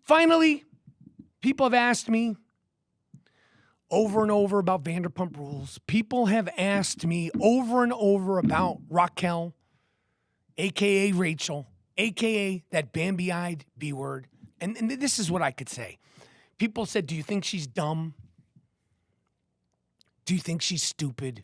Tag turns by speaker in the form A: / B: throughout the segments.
A: Finally, people have asked me over and over about Vanderpump Rules. People have asked me over and over about Raquel, a.k.a. Rachel, a.k.a. that Bambi-eyed B-word. And this is what I could say. People said, do you think she's dumb? Do you think she's stupid?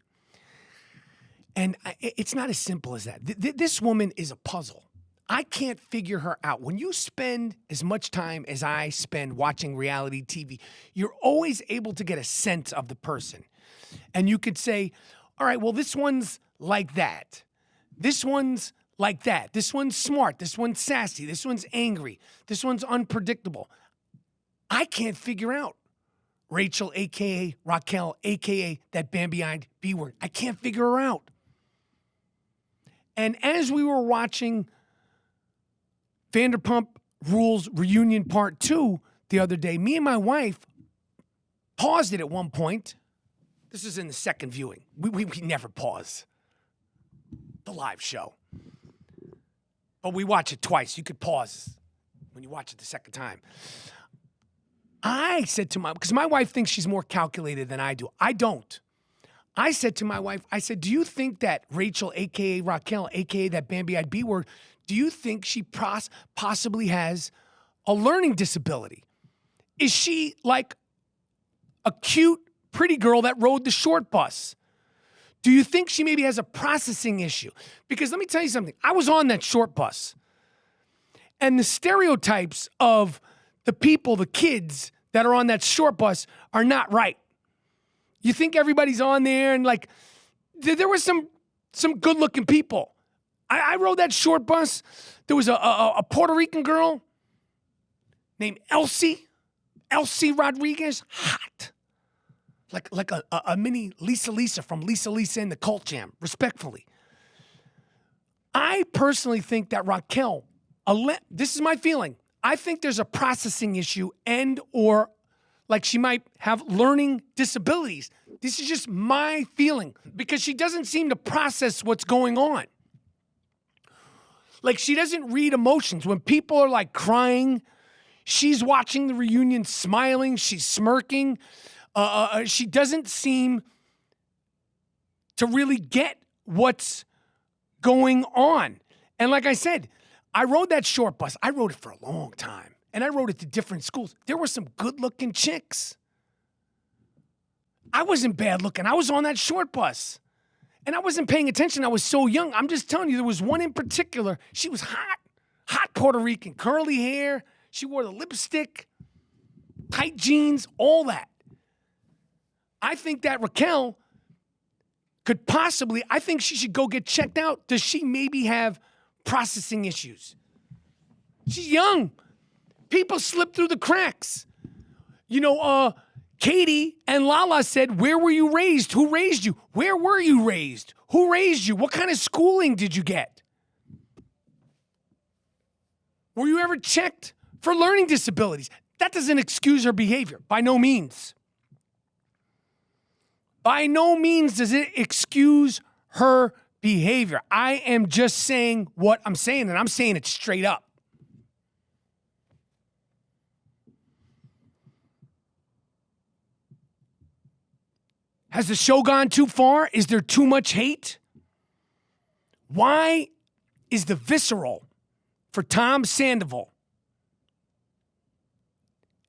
A: And it's not as simple as that. This woman is a puzzle. I can't figure her out. When you spend as much time as I spend watching reality TV, you're always able to get a sense of the person. And you could say, all right, well, this one's like that. This one's like that. This one's smart. This one's sassy. This one's angry. This one's unpredictable. I can't figure out Rachel, a.k.a. Raquel, a.k.a. that Bambi-eyed B-word. I can't figure her out. And as we were watching Vanderpump Rules Reunion Part 2 the other day, me and my wife paused it at one point. This is in the second viewing. We never pause the live show. But we watch it twice. You could pause when you watch it the second time. I said to because my wife thinks she's more calculated than I do. I don't. I said to my wife, I said, do you think that Rachel, a.k.a. Raquel, a.k.a. that Bambi-eyed B-word, do you think she possibly has a learning disability? Is she like a cute, pretty girl that rode the short bus? Do you think she maybe has a processing issue? Because let me tell you something. I was on that short bus. And the stereotypes of the people, the kids that are on that short bus are not right. You think everybody's on there and like, there were some good-looking people. I rode that short bus. There was a Puerto Rican girl named Elsie Rodriguez, hot. Like a mini Lisa from Lisa and the Cult Jam, respectfully. I personally think that Raquel, this is my feeling, I think there's a processing issue and or like she might have learning disabilities. This is just my feeling because she doesn't seem to process what's going on. Like she doesn't read emotions. When people are like crying, she's watching the reunion smiling, she's smirking. She doesn't seem to really get what's going on. And like I said, I rode that short bus. I rode it for a long time. And I rode it to different schools. There were some good-looking chicks. I wasn't bad looking. I was on that short bus. And I wasn't paying attention. I was so young. I'm just telling you, there was one in particular. She was hot. Hot Puerto Rican. Curly hair. She wore the lipstick. Tight jeans. All that. I think that Raquel could possibly, I think she should go get checked out. Does she maybe have processing issues? She's young. People slip through the cracks. You know, Katie and Lala said, where were you raised? Who raised you? Where were you raised? Who raised you? What kind of schooling did you get? Were you ever checked for learning disabilities? That doesn't excuse her behavior, by no means. By no means does it excuse her behavior. I am just saying what I'm saying, and I'm saying it straight up. Has the show gone too far? Is there too much hate? Why is the visceral for Tom Sandoval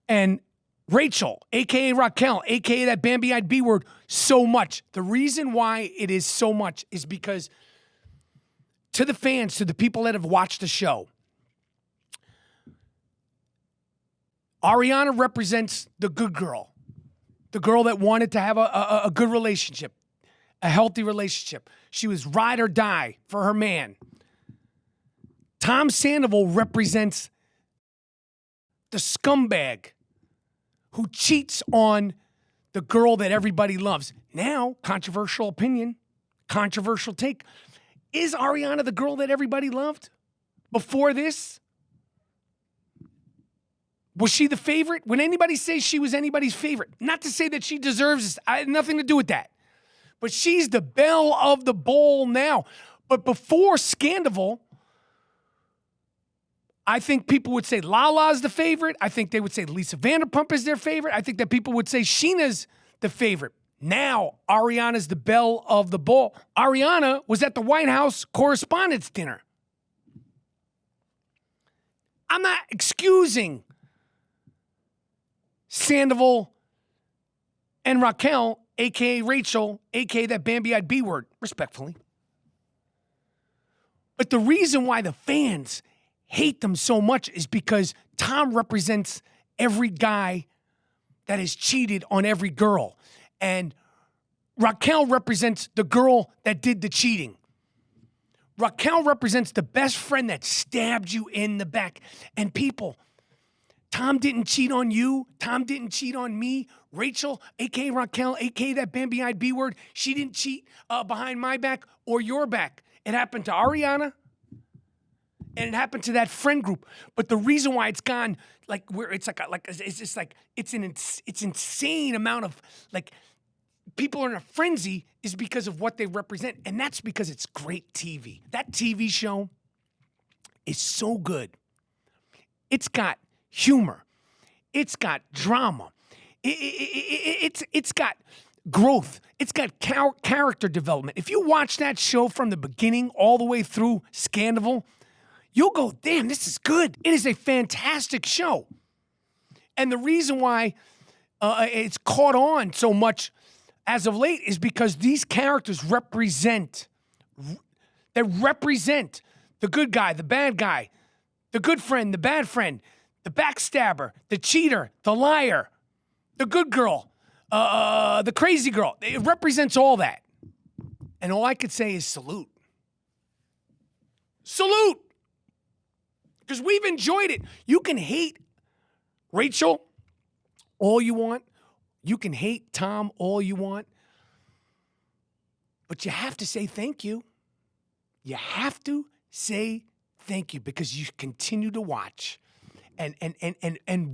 A: and Rachel, a.k.a. Raquel, a.k.a. that Bambi-eyed B-word, so much? The reason why it is so much is because to the fans, to the people that have watched the show, Ariana represents the good girl. The girl that wanted to have a good relationship, a healthy relationship. She was ride or die for her man. Tom Sandoval represents the scumbag who cheats on the girl that everybody loves. Now, controversial opinion, controversial take. Is Ariana the girl that everybody loved before this? Was she the favorite? When anybody says she was anybody's favorite, not to say that she deserves this. I had nothing to do with that. But she's the belle of the ball now. But before Scandival, I think people would say Lala's the favorite. I think they would say Lisa Vanderpump is their favorite. I think that people would say Sheena's the favorite. Now, Ariana's the belle of the ball. Ariana was at the White House Correspondents' Dinner. I'm not excusing Sandoval and Raquel, a.k.a. Rachel, a.k.a. that Bambi-eyed B word, respectfully. But the reason why the fans hate them so much is because Tom represents every guy that has cheated on every girl. And Raquel represents the girl that did the cheating. Raquel represents the best friend that stabbed you in the back. And people, Tom didn't cheat on you. Tom didn't cheat on me. Rachel, a.k.a. Raquel, a.k.a. that Bambi-eyed B word, she didn't cheat behind my back or your back. It happened to Ariana, and it happened to that friend group. But the reason why it's gone, like, where it's it's just like, it's insane amount of, like, people are in a frenzy is because of what they represent. And that's because it's great TV. That TV show is so good. It's got humor. It's got drama. It's got growth. It's got character development. If you watch that show from the beginning all the way through Scandal, you'll go, damn, this is good. It is a fantastic show. And the reason why it's caught on so much as of late is because these characters represent the good guy, the bad guy, the good friend, the bad friend, the backstabber, the cheater, the liar, the good girl, the crazy girl. It represents all that. And all I could say is salute. Salute! Because we've enjoyed it. You can hate Rachel all you want. You can hate Tom all you want. But you have to say thank you. You have to say thank you because you continue to watch. And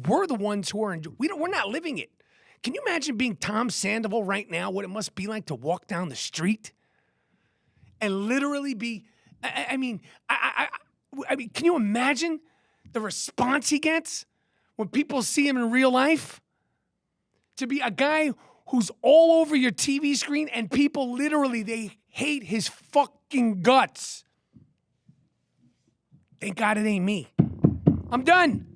A: we're the ones who are we're not living it. Can you imagine being Tom Sandoval right now, what it must be like to walk down the street and literally be, I mean, can you imagine the response he gets when people see him in real life? To be a guy who's all over your TV screen and people literally, they hate his fucking guts. Thank God it ain't me. I'm done.